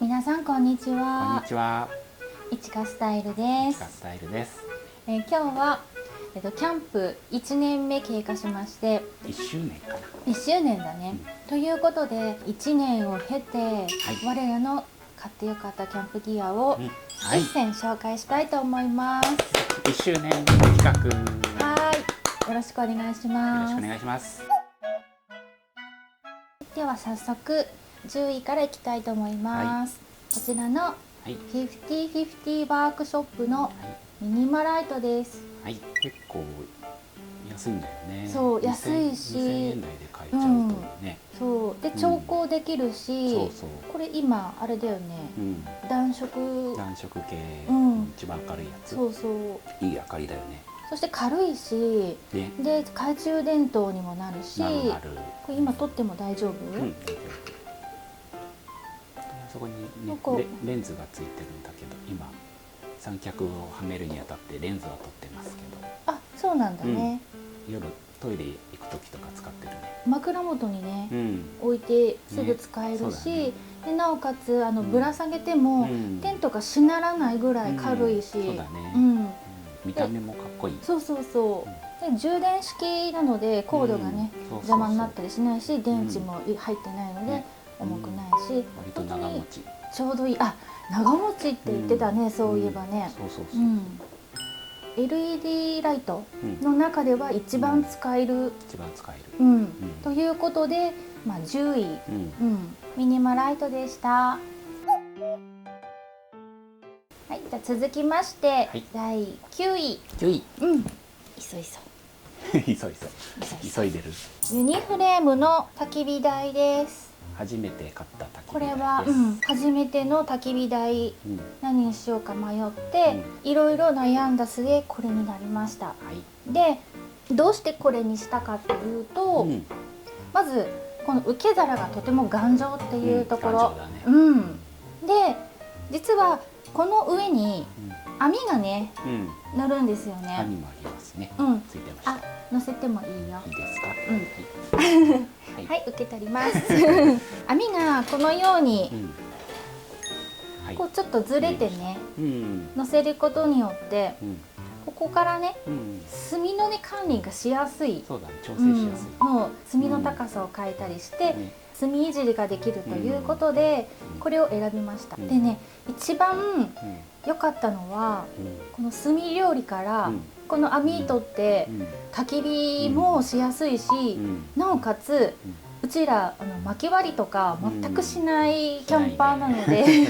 皆さんこんにちこんは。にちは。いちかスタイルです。スタイルです。今日は、キャンプ1年目経過しまして、1周年かな。1周年だね、ということで1年を経て、我らの買ってよかったキャンプギアを1選紹介したいと思います。1周年企画。はい、よろしくお願いします。よろしくお願いします。では早速10位からいきたいと思います。こちらの50/50ワークショップのミニマライトです。はい、結構安いんだよね。そう、安いし、2000円台で買えちゃうとね。そうで調光できるし、これ今あれだよね、暖色系、一番明るいやつ。そうそう、いい明かりだよね。そして軽いし、で懐中電灯にもなるし、これ今撮っても大丈夫？そこにね、レンズがついてるんだけど、今三脚をはめるにあたってレンズは撮ってますけど。あ、そうなんだね。夜トイレ行く時とか使ってるね。枕元にね、置いてすぐ使えるし、でなおかつぶら下げてもテントがしならないぐらい軽いし、そうだね。見た目もかっこいい。そうそうそう。で充電式なのでコードがね邪魔になったりしないし、電池も入ってないので重くないし、割と長持ち。ちょうどいい。あ、長持ちって言ってたね、そういえばね。そうそうそう。LED ライトの中では一番使える。ということで、まあ10位、ミニマライトでした。はい、じゃあ続きまして第9位。急いでる。ユニフレームの焚き火台です。初めて買った焚き火台です。これは、初めての焚き火台、何にしようか迷って、いろいろ悩んだ末これになりました。で、どうしてこれにしたかというと、まずこの受け皿がとても頑丈っていうところ、で実はこの上に網がね、乗るんですよね。網もありますね。ついてました。あ、乗せてもいいよ。いいですか？はい、受け取ります。網がこのようにこうちょっとずれてね、乗せることによってここからね、炭のね管理がしやすい。そうだね、調整しやすい。もう炭の高さを変えたりして炭いじりができるということで、これを選びました。でね、一番良かったのはこの炭料理からこの網糸って焚き火もしやすいし、なおかつうちら薪割りとか全くしないキャンパーなので、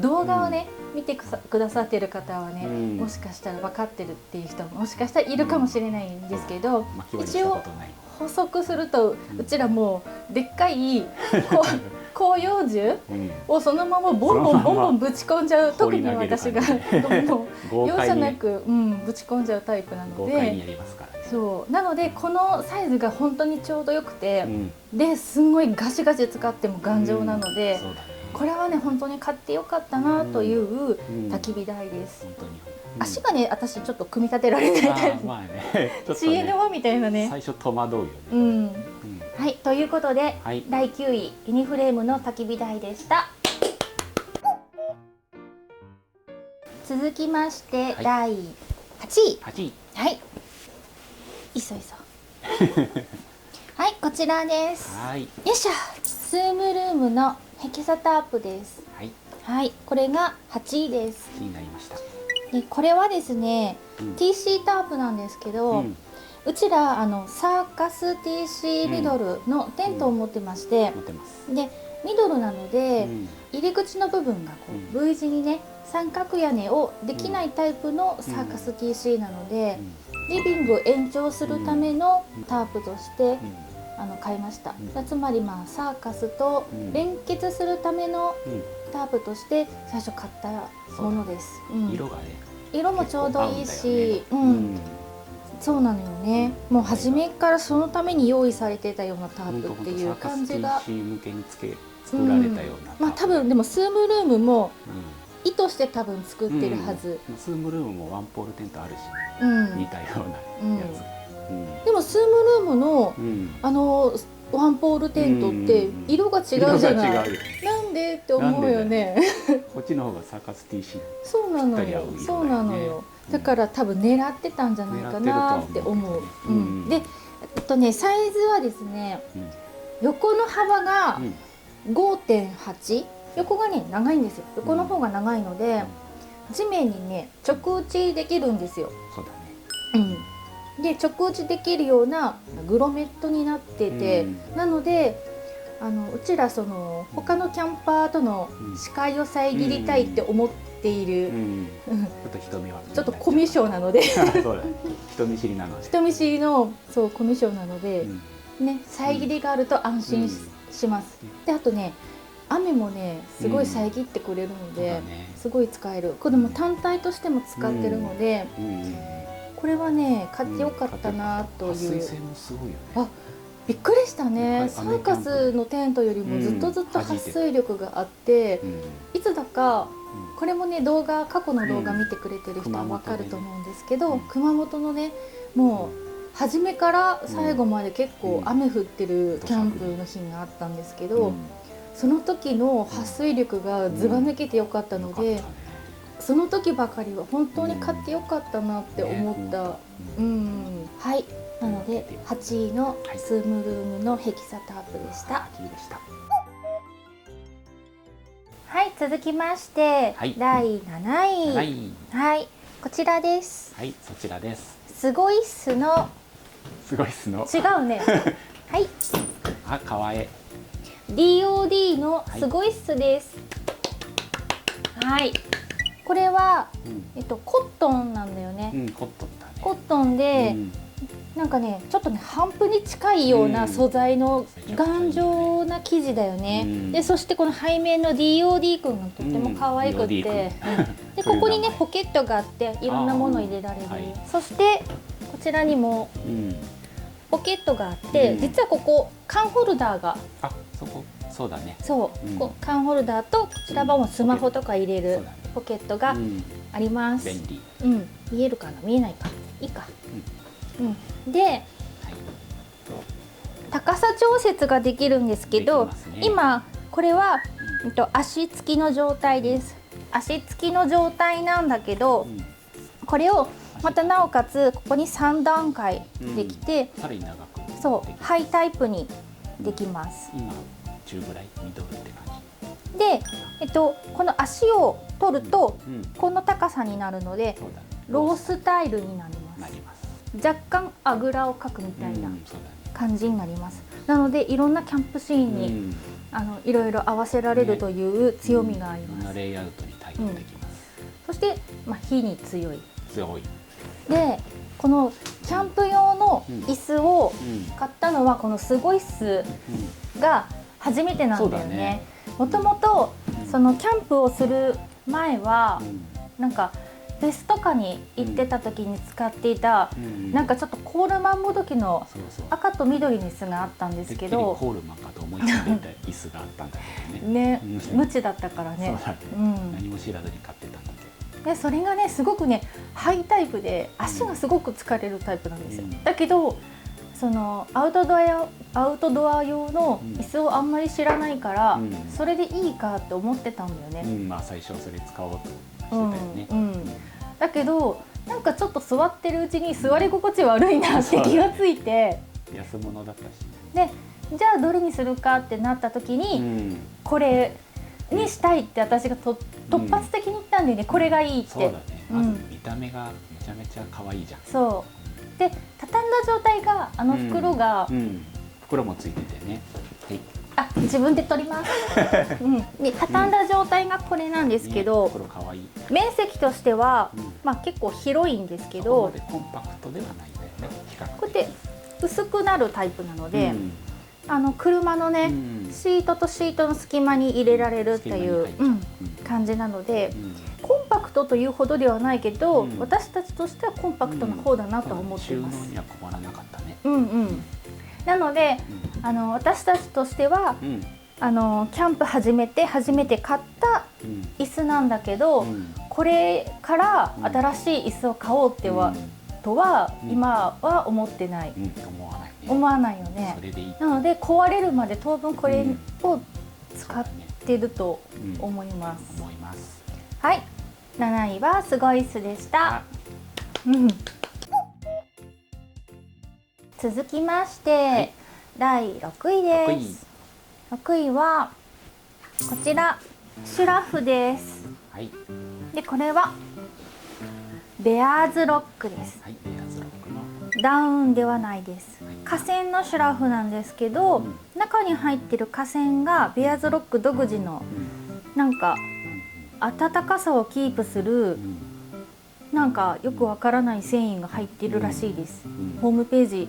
動画をね見てくださってる方はね、もしかしたら分かってるっていう人ももしかしたらいるかもしれないんですけど、一応補足すると、うちらもうでっかい広葉樹をそのままボンボンぶち込んじゃう、特に私がもう容赦なくぶち込んじゃうタイプなので、そうなのでこのサイズが本当にちょうどよくて、ですんごいガシガシ使っても頑丈なので、これはね本当に買ってよかったなという焚き火台です。足がね、私ちょっと組み立てられないタイプ、知恵の輪みたいなね、最初戸惑うよね。はい、ということで第9位ユニフレームの焚き火台でした。続きまして第8位。はい、はい、こちらです。よいしょ。スームルームのヘキサタープです。はい、これが8位です。気になりました。でこれはですね、TC タープなんですけど、うちらサーカス TC ミドルのテントを持ってまして、でミドルなので入り口の部分がこう V 字にね三角屋根をできないタイプのサーカス TC なので、リビングを延長するためのタープとして買いました。つまりまあサーカスと連結するためのタープとして最初買ったものです。色もちょうどいいし、そうなのよね。もう初めからそのために用意されてたようなタープっていう感じが。作られたような。まあ多分でもスームルームも意図して多分作ってるはず。スームルームもワンポールテントあるし、似たようなやつ。でもスームルームのワンポールテントって色が違うじゃない。なんなんでって思うよね。こっちの方がサーカス TC。そうなのよ。そうなのよ。だから多分狙ってたんじゃないかなって思う。で、サイズはですね、横の幅が 5.8、横がね長いんですよ。横の方が長いので、地面にね直打ちできるんですよ。そうだね。で直打ちできるようなグロメットになってて、なのでうちらその他のキャンパーとの視界を遮りたいって思っている、ちょっとコミュ障なので人見知りなので、人見知りのそうコミュ障なので、ね、遮りがあると安心します。であとね、雨もねすごい遮ってくれるので、すごい使える。これも単体としても使ってるので、これはね買ってよかったなという。撥水性もすごいよね。あ、びっくりしたね。サーカスのテントよりもずっと撥水力があって、いつだかこれもね過去の動画見てくれてる人は分かると思うんですけど、熊本のねもう初めから最後まで結構雨降ってるキャンプの日があったんですけど、その時の撥水力がずば抜けてよかったので、その時ばかりは本当に買ってよかったなって思った。はい。なので8位のスームルームのヘキサタープでした。はい、続きまして、第7位。はい、こちらです。はい、そちらです。すごいっすの。すごいっすの。違うね。はい。あ、かわいい。DOD のすごいっすです。はい。これはコットンなんだよね。コットンだね。コットンで。なんかねちょっとね帆布に近いような素材の頑丈な生地だよね。でそしてこの背面の DOD 君がとっても可愛くて、でここにねポケットがあっていろんなもの入れられる。そしてこちらにもポケットがあって、実はここ缶ホルダーが、そうだね。そう缶ホルダーとこちらはもうスマホとか入れるポケットがあります。便利。見えるかな、見えないか、いいか。で、高さ調節ができるんですけど、今これは足つきの状態です。足つきの状態なんだけど、これをまたなおかつここに3段階できて、そうハイタイプにできます。今中ぐらいミドルって感じで、この足を取るとこの高さになるので、ロースタイルになります。若干あぐらをかくみたいな感じになります。なのでいろんなキャンプシーンにいろいろ合わせられるという強みがあります。レイアウトに対応できます。そして火に強い。で、このキャンプ用の椅子を買ったのはこのすごいっすが初めてなんだよね。もともとそのキャンプをする前はなんかフェスとかに行ってた時に使っていた、なんかちょっとコールマンもどきの赤と緑の椅子があったんですけど、コールマンかと思い込んでた椅子があったんだけどね。無知だったからね。何も知らずに買ってたんだけど。でそれがねすごくねハイタイプで足がすごく疲れるタイプなんですよ。だけどそのアウトドア用の椅子をあんまり知らないから、それでいいかって思ってたんだよね。最初それ使おうとしてたよね。だけどなんかちょっと座ってるうちに座り心地悪いなって気がついて、安物だったし、でじゃあどれにするかってなった時に、これにしたいって私が突発的に言ったんでね、これがいいって。そうだね。まず見た目がめちゃめちゃ可愛いじゃん。そうで畳んだ状態が袋が、袋もついててね。自分で取ります。で畳んだ状態がこれなんですけど、面積としては結構広いんですけど、コンパクトではないんだよね。こうやって薄くなるタイプなので、車のねシートとシートの隙間に入れられるっていう感じなので、コンパクトというほどではないけど、私たちとしてはコンパクトな方だなと思っています。収納には困らなかったね。なので私たちとしては、キャンプ始めて初めて買った椅子なんだけど、これから新しい椅子を買おうってとは今は思ってない。思わないよね。なので壊れるまで当分これを使っってると思います。思います。はい、7位はすごいすでした。続きまして、はい、第6位です。6位はこちら、シュラフです。はい、でこれはベアーズロックです。はい、ベアーズロックのダウンではないです。化繊のシュラフなんですけど、中に入ってる化繊がベアーズロック独自のなんか暖かさをキープするなんかよくわからない繊維が入っているらしいです。ホームページ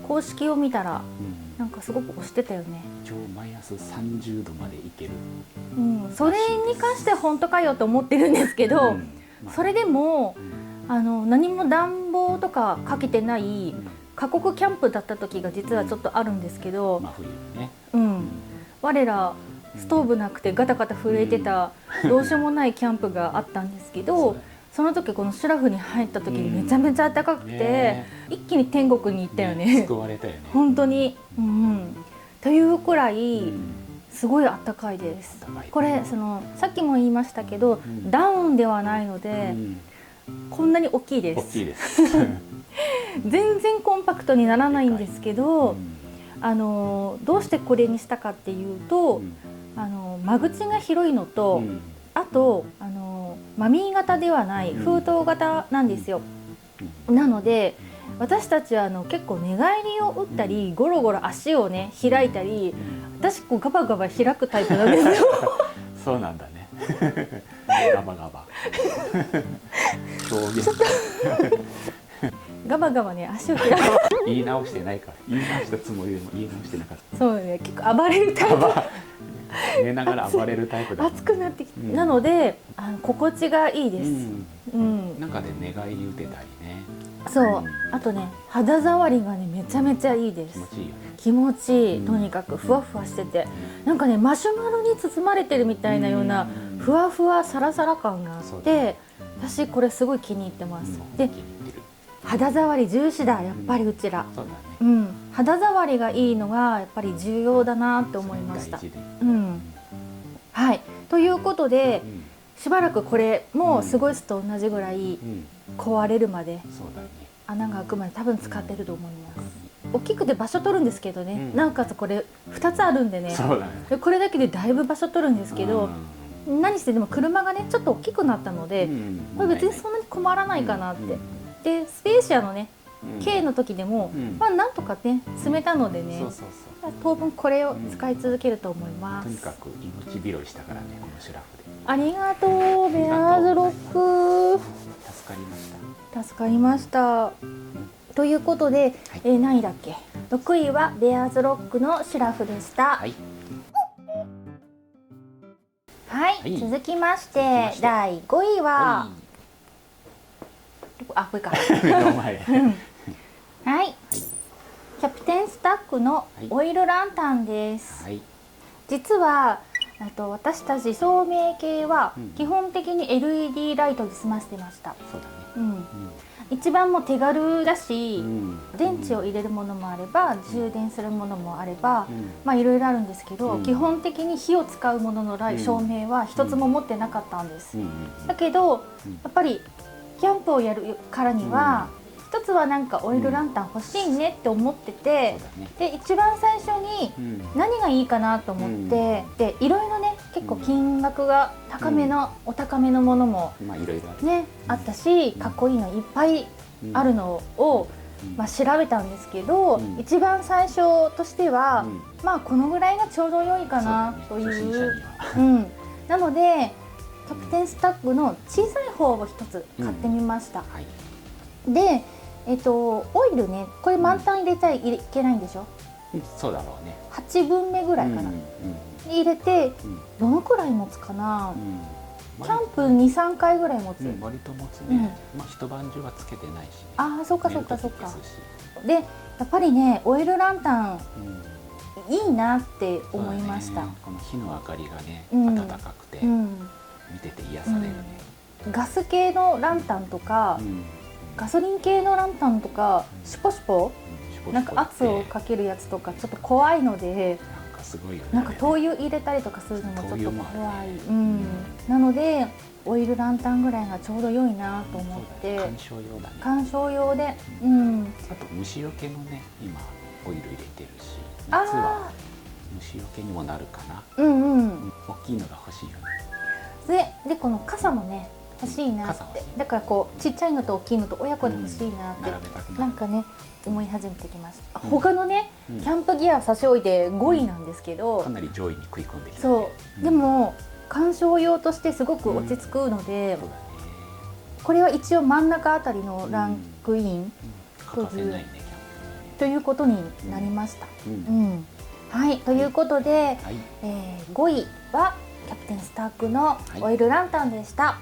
公式を見たらなんかすごく推してたよね。今日マイナス30度までいける。それに関して本当かよと思ってるんですけど、それでも何も暖房とかかけてない過酷キャンプだった時が実はちょっとあるんですけど、我らストーブなくてガタガタ震えてたどうしようもないキャンプがあったんですけど、その時このシュラフに入った時にめちゃめちゃ暖かくて、一気に天国に行ったよね。救われたよね。本当に、というくらいすごい暖かいです。これさっきも言いましたけど、ダウンではないので、こんなに大きいです。大きいです。全然コンパクトにならないんですけど、どうしてこれにしたかっていうと、間口が広いのと、あとマミー型ではない封筒型なんですよ。なので私たちは結構寝返りを打ったりゴロゴロ足をね開いたり、私こうガバガバ開くタイプなんですよ。そうなんだね。ガバガバ。ガバガバね足を開く。言い直してないから。言い直したつもりでも言い直してなかった。そうね、結構暴れるタイプ。寝ながら暴れるタイプだ。熱くなってきて、なので心地がいいです。中で寝返り打てたりね。そう、あとね肌触りがねめちゃめちゃいいです。気持ちいいよね。気持ちいい、とにかくふわふわしてて、なんかねマシュマロに包まれてるみたいなようなふわふわサラサラ感があって、私これすごい気に入ってます。で肌触り重視だ、やっぱりうちら。肌触りがいいのがやっぱり重要だなって思いました。はい、ということで、しばらくこれもすごいすと同じぐらい壊れるまで、穴が開くまで多分使ってると思います。大きくて場所取るんですけどね、なおかつこれ2つあるんでね、これだけでだいぶ場所取るんですけど、何してでも車がねちょっと大きくなったので、これ別にそんなに困らないかなって。でスペーシアのね K の時でも、なんとかね積めたのでね、当分これを使い続けると思います。とにかく命拾いしたからね、このシュラフで。ありがとうベアーズロック。助かりました。助かりました。ということで、何位だっけ。6位はベアーズロックのシュラフでした。はい、続きまして第5位は、これか。はい、キャプテンスタックのオイルランタンです。実は私たち照明系は基本的に LED ライトで済ませてました。一番も手軽だし、電池を入れるものもあれば充電するものもあれば、いろいろあるんですけど、基本的に火を使うものの照明は一つも持ってなかったんです。だけどやっぱりキャンプをやるからには、一つはなんかオイルランタン欲しいねって思ってて、で一番最初に何がいいかなと思って、でいろいろね結構金額が高めの、お高めのものもねあったし、かっこいいのいっぱいあるのを調べたんですけど、一番最初としてはこのぐらいがちょうど良いかなという。なのでキャプテンスタックの小さい方を一つ買ってみました。で、オイルね、これ満タン入れちゃいけないんでしょ。そうだろうね。8分目ぐらいかな。入れてどのくらい持つかな。キャンプ2、3回ぐらい持つ。割と持つね。一晩中はつけてないし。ああ、そっかそっかそっか。で、やっぱりね、オイルランタンいいなって思いました。この火の明かりがね、暖かくて見てて癒されるね。ガス系のランタンとか、ガソリン系のランタンとかシュポシュポなんか圧をかけるやつとかちょっと怖いので、すごいよね。なんか灯油入れたりとかするのもちょっと怖い、ね、なのでオイルランタンぐらいがちょうど良いなと思って、観賞用だね。観賞用で、あと虫除けのね、今オイル入れてるし、夏は虫除けにもなるかな。大きいのが欲しいよね。でこの傘もね欲しいなって、だからこうちっちゃいのと大きいのと親子で欲しいなって、なんかね思い始めてきました。他のね、キャンプギア差し置いて5位なんですけど、かなり上位に食い込んできた。そう、でも観賞用としてすごく落ち着くので、これは一応真ん中あたりのランクインということになりました。はい、ということで、5位はキャプテンスタークのオイルランタンでした。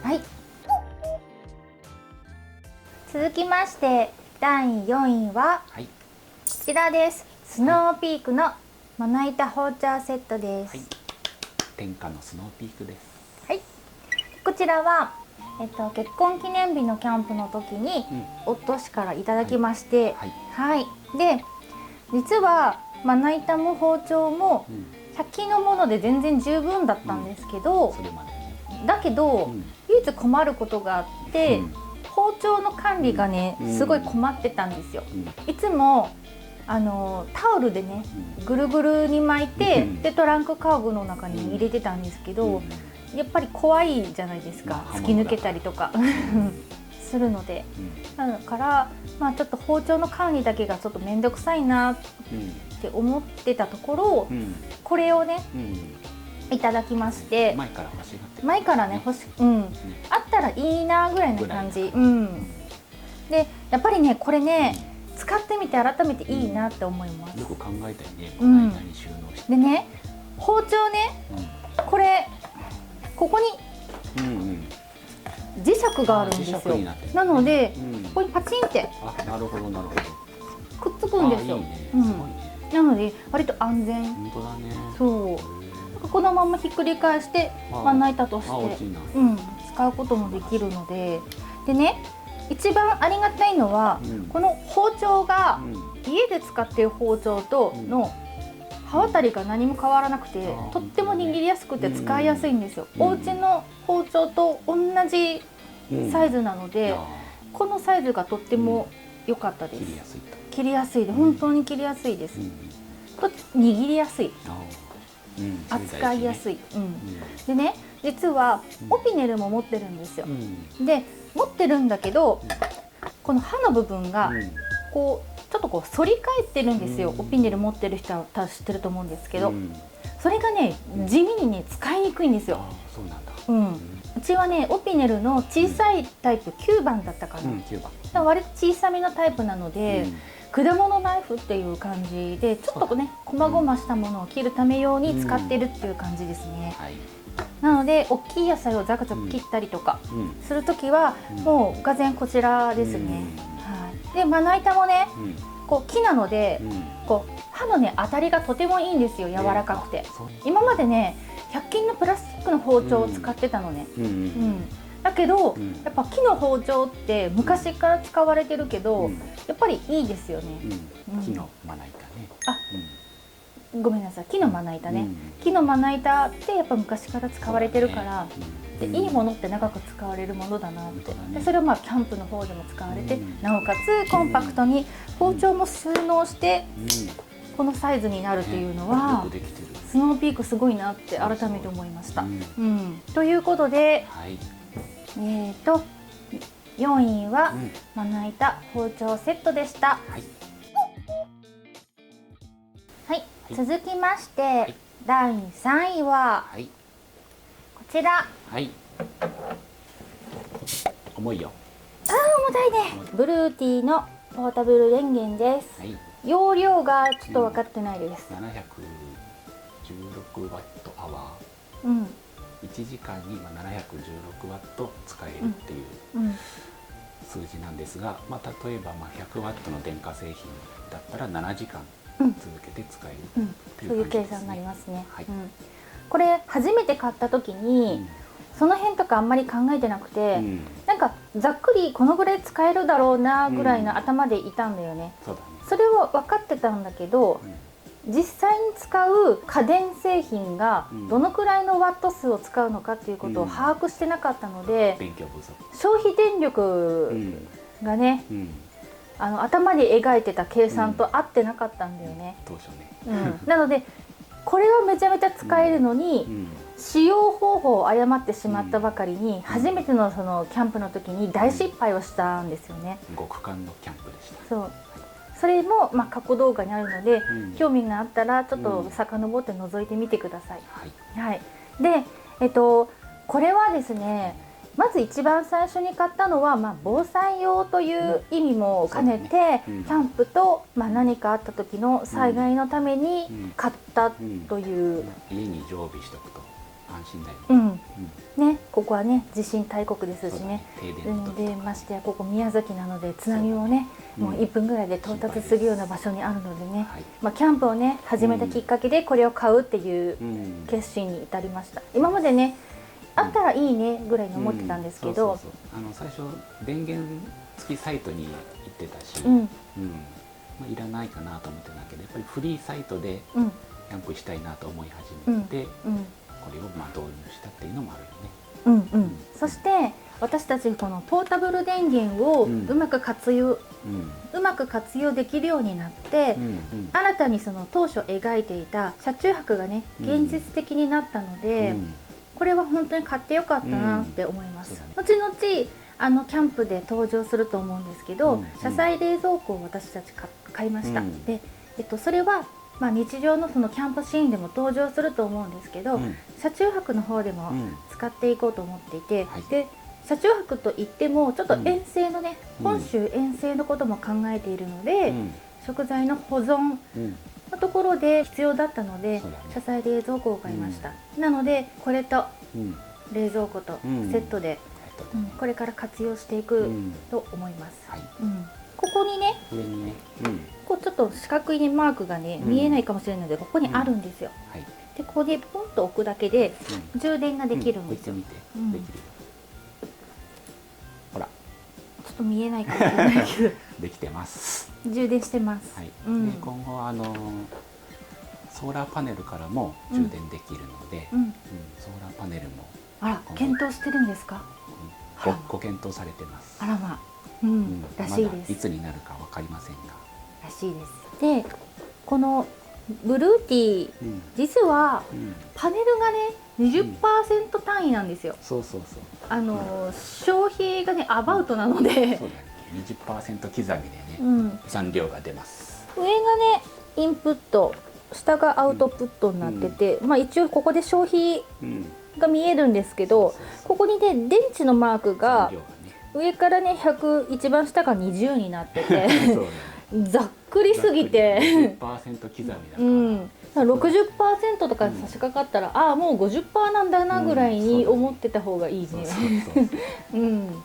はい、続きまして第4位はこちらです。スノーピークのまな板ホーチャーセットです。天下のスノーピークです。はい、こちらは、結婚記念日のキャンプの時に、夫氏からいただきまして、で実はまな板も包丁も100均のもので全然十分だったんですけど、だけど、唯一困ることがあって、包丁の管理がねすごい困ってたんですよ。いつもタオルでねぐるぐるに巻いて、でトランクカーゴの中に入れてたんですけど、やっぱり怖いじゃないですか、突き抜けたりとかするので、だから、ちょっと包丁の管理だけがちょっと面倒くさいなって思ってたところ、これをね、いただきまして、前から欲しがって、前からねあったらいいなぐらいの感じ、でやっぱりねこれね使ってみて改めていいなって思います。よく考えたよね、この間に収納して。でね、包丁ね、これここに磁石があるんですよ。なのでここにパチンってくっつくんですよ。なので割と安全。そう、このままひっくり返してまな板として使うこともできるので、でね、一番ありがたいのは、この包丁が家で使っている包丁との刃渡りが何も変わらなくて、とっても握りやすくて使いやすいんですよ。お家の包丁と同じサイズなので、このサイズがとっても良かったです。切りやすいで、本当に切りやすいです。握りやすい、扱いやすい。でね、実はオピネルも持ってるんですよ。で持ってるんだけど、この刃の部分がこうちょっとこう反り返ってるんですよ。オピネル持ってる人は多分知ってると思うんですけど、それがね地味にね使いにくいんですよ。うちはねオピネルの小さいタイプ9番だったかな、割と小さめのタイプなので、果物ナイフっていう感じでちょっとね細々したものを切るため用に使ってるっていう感じですね。なので大きい野菜をザクザク切ったりとかするときはもうがぜんこちらですね。でまな板もねこう木なので、こう刃のね当たりがとてもいいんですよ。柔らかくて、今までね100均のプラスチックの包丁を使ってたのね。だけどやっぱ木の包丁って昔から使われてるけど、やっぱりいいですよね。木のまな板ね。ごめんなさい、木のまな板ね。木のまな板ってやっぱ昔から使われてるから、でいいものって長く使われるものだなって。でそれをキャンプの方でも使われて、なおかつコンパクトに包丁も収納してこのサイズになるっていうのは、スノーピークすごいなって改めて思いました。ということで、4位はまな板包丁セットでした。続きまして、第3位はこちら。重いよ。重たいね。ブルーティーのポータブル電源です。容量がちょっと分かってないです。716ワットアワー。1時間に716ワット使えるっていう数字なんですが、例えば100ワットの電化製品だったら7時間続けて使えるっていう、そういう計算になりますね。これ初めて買った時に、その辺とかあんまり考えてなくて、なんかざっくりこのぐらい使えるだろうなぐらいの頭でいたんだよね。それは分かってたんだけど、実際に使う家電製品がどのくらいのワット数を使うのかっていうことを把握してなかったので、勉強不足。消費電力がね、頭に描いてた計算と合ってなかったんだよね、当初ね。なのでこれはめちゃめちゃ使えるのに、使用方法を誤ってしまったばかりに、初めてのそのキャンプの時に大失敗をしたんですよね。極寒のキャンプでした。そう、それも過去動画にあるので、興味があったらちょっと遡って覗いてみてください。はい、で、これはですね、まず一番最初に買ったのは、防災用という意味も兼ねて、キャンプと、何かあった時の災害のために買ったという、家に常備しておくと安心だよね。ここはね地震大国ですしね。でましてやここ宮崎なので津波もね、もう1分ぐらいで到達するような場所にあるのでね、キャンプをね始めたきっかけでこれを買うっていう決心に至りました。今までねあったらいいねぐらいに思ってたんですけど、最初電源付きサイトに行ってたし、いらないかなと思ってたけど、やっぱりフリーサイトでキャンプしたいなと思い始めて、これを導入したっていうのもあるよね。そして私たちこのポータブル電源をうまく活用できるようになって、新たにその当初描いていた車中泊がね現実的になったので、これは本当に買ってよかったなって思います。後々キャンプで登場すると思うんですけど、車載冷蔵庫を私たち買いました。で、それは日常のそのキャンプシーンでも登場すると思うんですけど、車中泊の方でも使っていこうと思っていて、で車中泊といってもちょっと遠征のね、本州遠征のことも考えているので、食材の保存のところで必要だったので、車載冷蔵庫を買いました。なのでこれと冷蔵庫とセットで、これから活用していくと思います。ここにね、上にね、こうちょっと四角いマークがね見えないかもしれないので、ここにあるんですよ。でここでポンと置くだけで充電ができるんですよ。ほら、ちょっと見えないかもしれないけどできてます。充電してます。で今後ソーラーパネルからも充電できるので、ソーラーパネルも検討してるんですか？ご検討されてます。あらま、らしいです。いつになるかわかりませんが、らしいです。でこのブルーティー、実はパネルがね20% 単位なんですよ。消費がねアバウトなので、20% 刻みでね、残量が出ます。上がねインプット、下がアウトプットになってて、一応ここで消費が見えるんですけど、ここにね電池のマークが上からね100、一番下が20になっててざっくりすぎて 20% 刻みだから、60% とか差し掛かったら、もう 50% なんだなぐらいに思ってた方がいいね。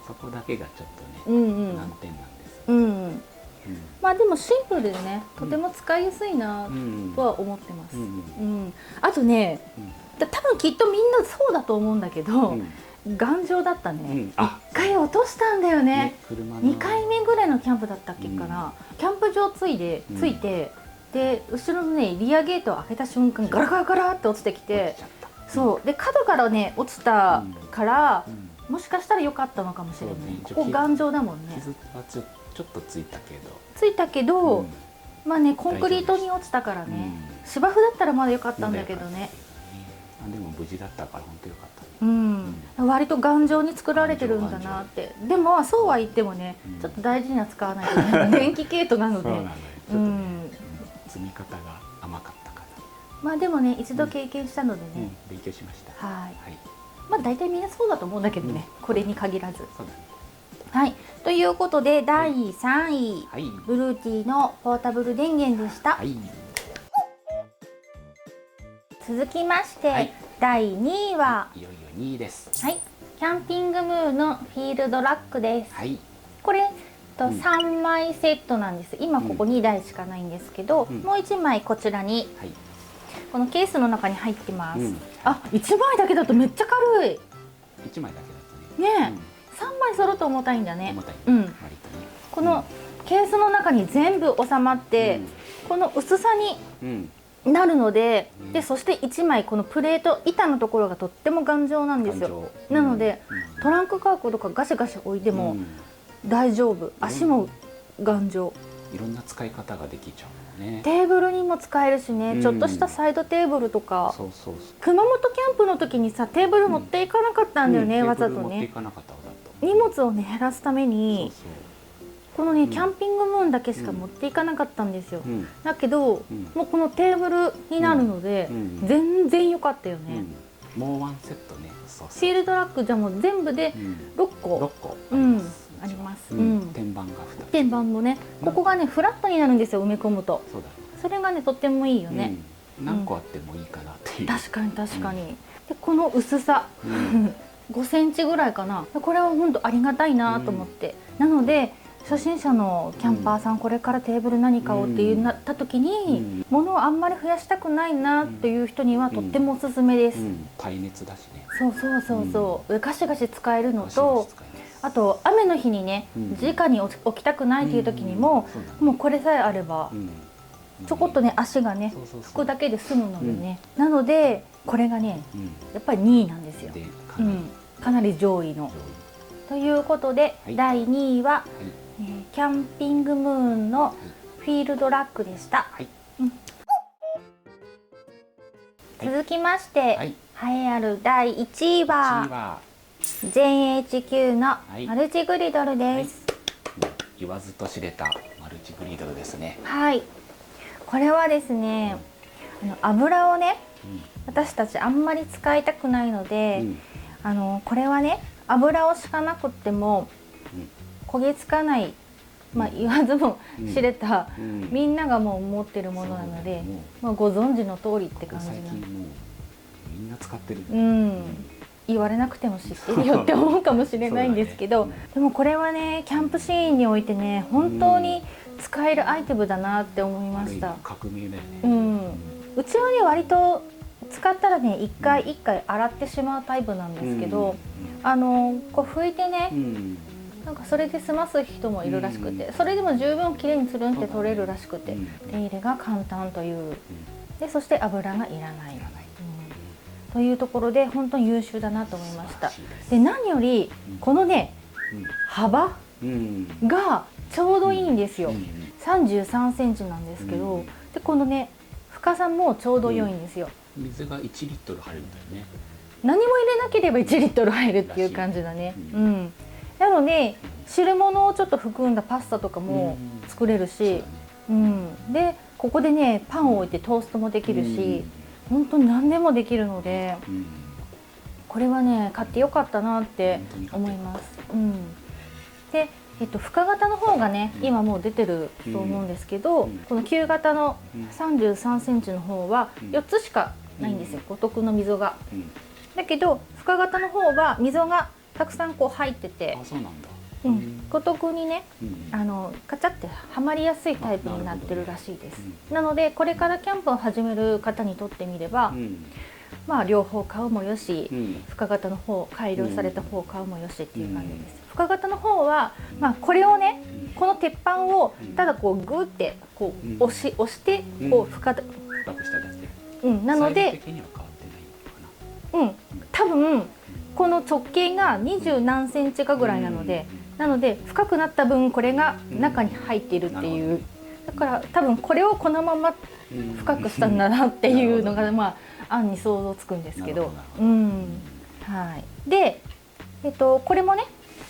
そこだけがちょっとね難点なんです。でもシンプルでね、とても使いやすいなとは思ってます。あとね、多分きっとみんなそうだと思うんだけど、頑丈だったね。1回落としたんだよね。2回目ぐらいのキャンプだったっけかな。キャンプ場ついて、で後ろのねリアゲートを開けた瞬間ガラガラガラって落ちてきて、そうで角からね落ちたから、もしかしたら良かったのかもしれない。ここ頑丈だもんね。傷はちょっとついたけど、コンクリートに落ちたからね、芝生だったらまだ良かったんだけどね。でも無事だったから本当良かったね。割と頑丈に作られてるんだなって。でもそうは言ってもね、ちょっと大事には使わないとね。電気系統なので、積み方が甘かったかな。でもね一度経験したのでね、勉強しました。大体みんなそうだと思うんだけどね、これに限らず。ということで第3位、ブルーティーのポータブル電源でした。続きまして、第2位はいよいよ2位です。キャンピングムーのフィールドラックです。これ3枚セットなんです。今ここ2台しかないんですけど、もう1枚こちらにこのケースの中に入ってます。1枚だけだとめっちゃ軽い。1枚だけだとね。3枚揃うと重たいんだね。割とね。このケースの中に全部収まって、この薄さになるので、そして1枚このプレート板のところがとっても頑丈なんですよ。なのでトランクカーコとかガシガシ置いても大丈夫。足も頑丈。いろんな使い方ができちゃうね。テーブルにも使えるしね、ちょっとしたサイドテーブルとか。熊本キャンプの時にさ、テーブル持っていかなかったんだよね、わざとね。荷物をね減らすためにこのねキャンピングムーンだけしか持っていかなかったんですよ。だけどもうこのテーブルになるので全然良かったよね。もうワンセットね。フィールドラックじゃもう全部で6個あります。天板が2つ。天板もね、ここがねフラットになるんですよ、埋め込むと。それがねとってもいいよね。何個あってもいいかなっていう。確かに確かに。でこの薄さ5センチぐらいかな。これは本当ありがたいなと思って。なので初心者のキャンパーさん、これからテーブル何買おうっていうなった時に物をあんまり増やしたくないなっていう人にはとってもおすすめです。耐熱だしね。そうガシガシ使えるのと、あと雨の日にね直に置きたくないっていう時にももうこれさえあればちょこっとね足がね拭くだけで済むのでね。なのでこれがねやっぱり2位なんですよ。かなり上位の。ということで第2位はキャンピングムーンのフィールドラックでした。続きまして栄えある第1位はJHQ のマルチグリドルです。言わずと知れたマルチグリドルですね。はい、これはですね、油をね私たちあんまり使いたくないので、これはね油を敷かなくっても焦げつかない、言わずも知れた、みんながもう持ってるものなので、ご存知の通りって感じな。みんな使ってる。言われなくても知ってるよって思うかもしれないんですけど、でもこれはねキャンプシーンにおいてね本当に使えるアイテムだなって思いました。革命だよね。うちはね割と使ったらね一回洗ってしまうタイプなんですけど、こう拭いてね、なんかそれで済ます人もいるらしくて、それでも十分きれいにつるんって取れるらしくて、手入れが簡単という、でそして油がいらない、というところで本当に優秀だなと思いました。で何よりこのね幅がちょうどいいんですよ。33センチなんですけど、でこのね深さもちょうど良いんですよ。水が1リットル入るんだよね。何も入れなければ1リットル入るっていう感じだね。なので汁物をちょっと含んだパスタとかも作れるし、でここでねパンを置いてトーストもできるし、本当に何でもできるので、これはね買ってよかったなって思います。で深型の方がね今もう出てると思うんですけど、この旧型の33センチの方は4つしかないんですよ、五徳の溝が。だけど深型の方は溝がたくさんこう入ってて、五徳にねカチャってはまりやすいタイプになってるらしいです。なのでこれからキャンプを始める方にとってみれば、両方買うもよし、深型の方改良された方を買うもよしっていう感じです。深型の方はこれをねこの鉄板をただこうグーってこう押してこう深型なので多分この直径が20何センチかぐらいなので、深くなった分これが中に入っているっていう、だから多分これをこのまま深くしたんだなっていうのが案に想像つくんですけど、でこれもね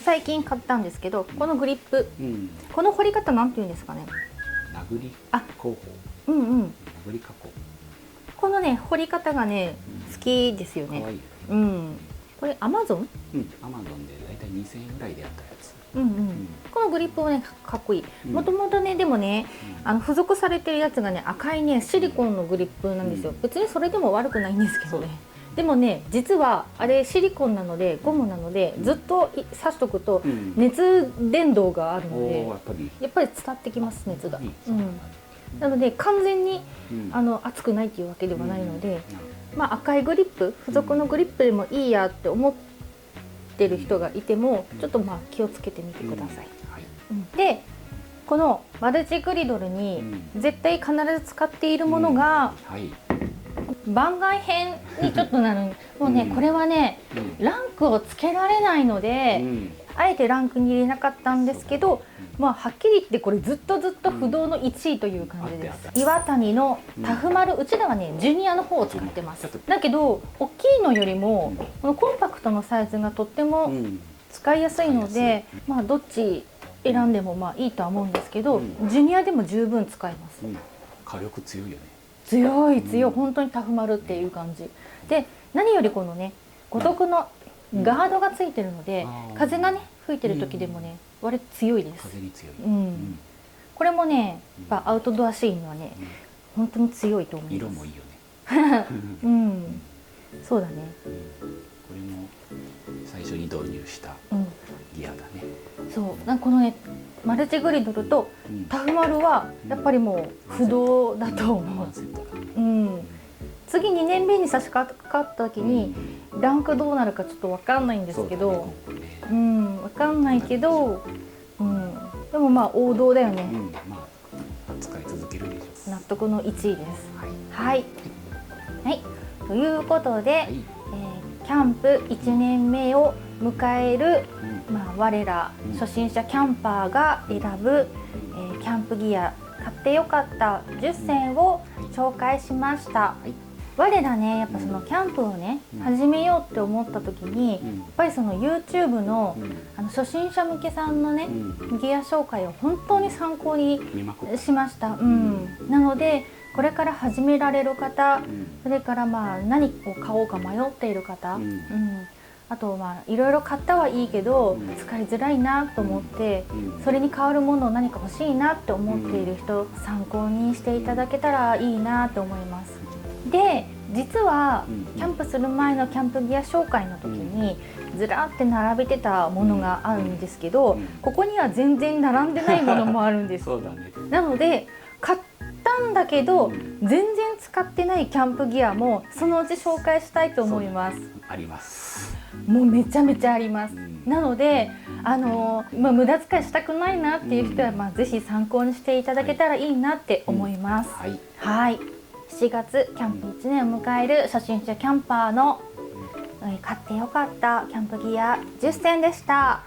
最近買ったんですけど、このグリップ、この彫り方なんていうんですかね、殴り工法、殴り加工、このね彫り方がね好きですよね。これアマゾン？アマゾンでだいたい2000円ぐらいであったやつ。このグリップもねかっこいい。もともとねでもね付属されてるやつがね赤いねシリコンのグリップなんですよ。別にそれでも悪くないんですけどね。でもね実はあれシリコンなのでゴムなのでずっと刺しとくと熱伝導があるのでやっぱり伝わってきます、熱が。なので完全に熱くないっていうわけではないので、赤いグリップ付属のグリップでもいいやって思ってる人がいてもちょっと気をつけてみてください。でこのマルチグリドルに絶対必ず使っているものが、番外編にちょっとなるもうね、これはね、ランクをつけられないので、あえてランクに入れなかったんですけど、まあはっきり言ってこれずっと不動の1位という感じです。岩谷のタフマル、うちらはねジュニアの方を使ってます。だけど大きいのよりもこのコンパクトのサイズがとっても使いやすいので、まあどっち選んでもまあいいとは思うんですけど、ジュニアでも十分使えます。火力強いよね。強い強い、本当にタフマルっていう感じで、何よりこのね五徳のガードがついてるので、風がね吹いてる時でもね割と強いです。風に強い。これもねやっぱアウトドアシーンにはね本当に強いと思います。色もいいよね。そうだね。これも最初に導入したギアだね。そうなんかこのねマルチグリドルとタフマルはやっぱりもう不動だと思う。次2年目に差し掛かった時にランクどうなるかちょっと分かんないんですけど、分かんないけど、でもまあ王道だよね。使い続けるでしょう。納得の1位です。はい、ということで、キャンプ1年目を迎える、我ら初心者キャンパーが選ぶ、キャンプギア買ってよかった10選を紹介しました。我らねやっぱそのキャンプをね始めようって思った時にやっぱりその YouTube の初心者向けさんのねギア紹介を本当に参考にしました。なのでこれから始められる方、それからまあ何を買おうか迷っている方、あといろいろ買ったはいいけど使いづらいなと思って、それに代わるものを何か欲しいなって思っている人、参考にしていただけたらいいなと思います。で実はキャンプする前のキャンプギア紹介の時にずらって並べてたものがあるんですけど、ここには全然並んでないものもあるんです。なので買ったんだけど全然使ってないキャンプギアもそのうち紹介したいと思います。あります。もうめちゃめちゃあります。なので無駄遣いしたくないなっていう人はぜひ参考にしていただけたらいいなって思います。7月キャンプ1年を迎える初心者キャンパーの買ってよかったキャンプギア10選でした。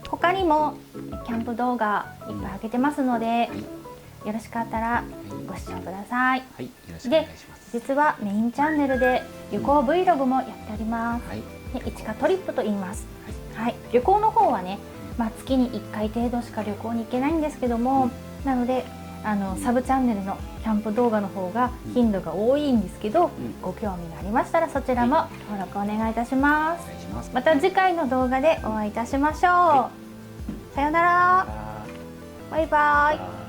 他にもキャンプ動画いっぱい上げてますので、よろしかったらご視聴ください。で、実はメインチャンネルで旅行 Vlog もやっております。で、いちかトリップと言います。旅行の方はね、月に1回程度しか旅行に行けないんですけども、なのでサブチャンネルのキャンプ動画の方が頻度が多いんですけど、ご興味がありましたらそちらも登録お願いいたします。また次回の動画でお会いいたしましょう。さようなら。バイバイ。